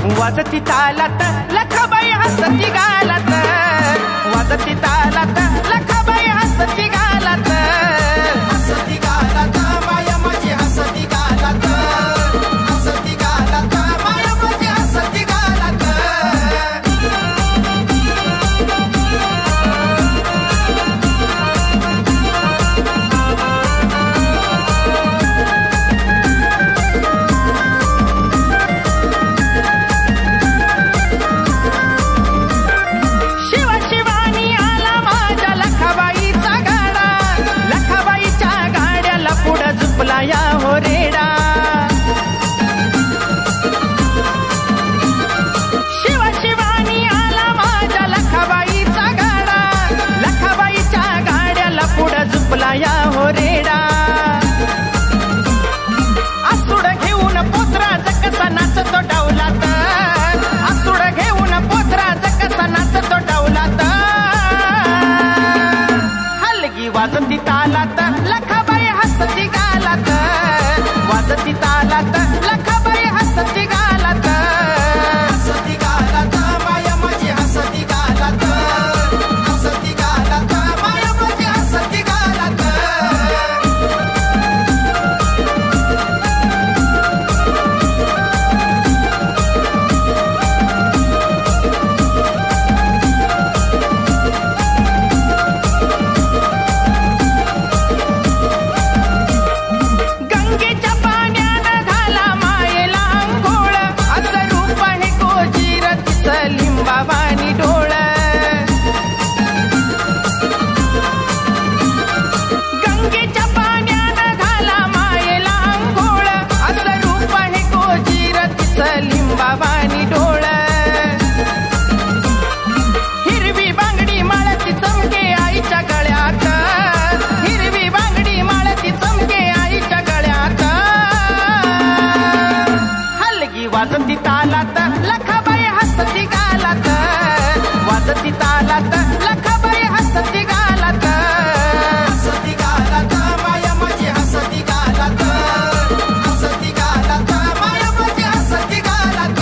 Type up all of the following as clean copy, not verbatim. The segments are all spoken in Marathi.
वाजती तालात लखाबाई हसती गालात, वाजती तालात लखाबाई हसती गालात, हसती गालात माया माझी हसती गालात, हसती गालात माया माझी हसती गालात। या हो रेडा शिवा शिवानी आला माझ्या लखाबाईचा गाडा, लखाबाईच्या गाड्याला पुढं झुपला या हो रेडा। आसूड घेऊन पोतराज कसा नाचतो डावलात, आसूड घेऊन पोतराज कसा नाचतो डावलात, हलगी वाजती तालात लखाबाई हसती गालात, वाजती तालात लखाबाई हसती गालात, हसती गालात माया माझी हसती गालात, हसती गालात माया माझी हसती गालात। लिंबावानी डोळ गंगेच्या पाण्यानं घाला मायेला अंघोळ, असं रूप आहे गोजीरतीचं लिंबावानी डोळ। हिरवी बांगडी माळती चमके आईच्या गळ्यात, हिरवी बांगडी माळती चमके आईच्या गळ्यात, हलगी वाजती तालात लखाबाई हसती गालात, वाजती तालात लखाबाई हसती गालात, हसती गालात माया माझी हसती गालात, हसती गालात माया माझी हसती गालात।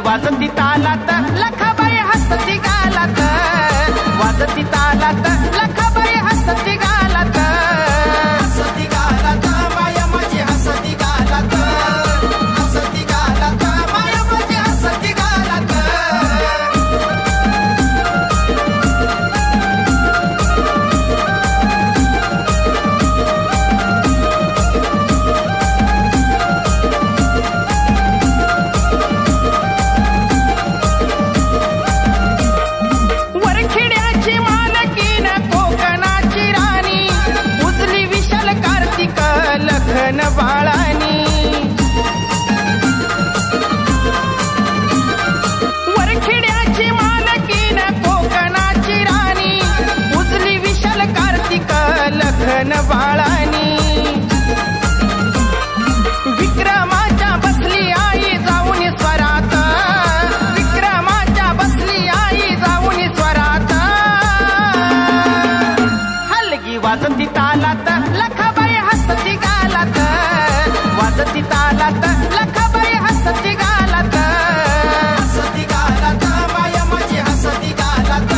वाजती तालात लखाबाई हसती गालात, वाजती तालात लखाबाई हसती गालात, हसती गालात माया माझी हसती गालात, हसती गालात माया माझी हसती गालात। लखन बाळानी वरखेड्याची मालकीन कोकणाची राणी, उजली विशाल कार्तिक लखन बाळानी, विक्रमाच्या बसली आई जाऊन स्वरात, विक्रमाच्या बसली आई जाऊन स्वरात, हलगी वाजती तालात लखाबाई हसती गालात, वाजती तालात लखाबाई हसती गालात, हसती गालात माया माझी हसती गालात,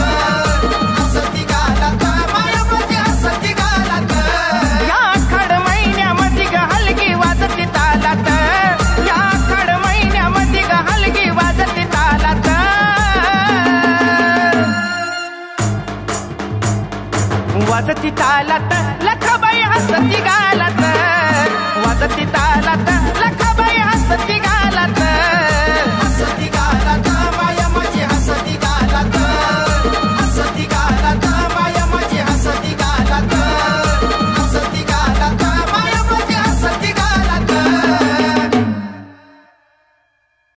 हसती गालात माया माझी हसती गालात। या खड महिन्यामध्ये ग हलगी वाजती तालात, या खड महिन्यामध्ये ग हलगी वाजती तालात, वाजती तालात लखाबाई हसती गालात। वाजती तालात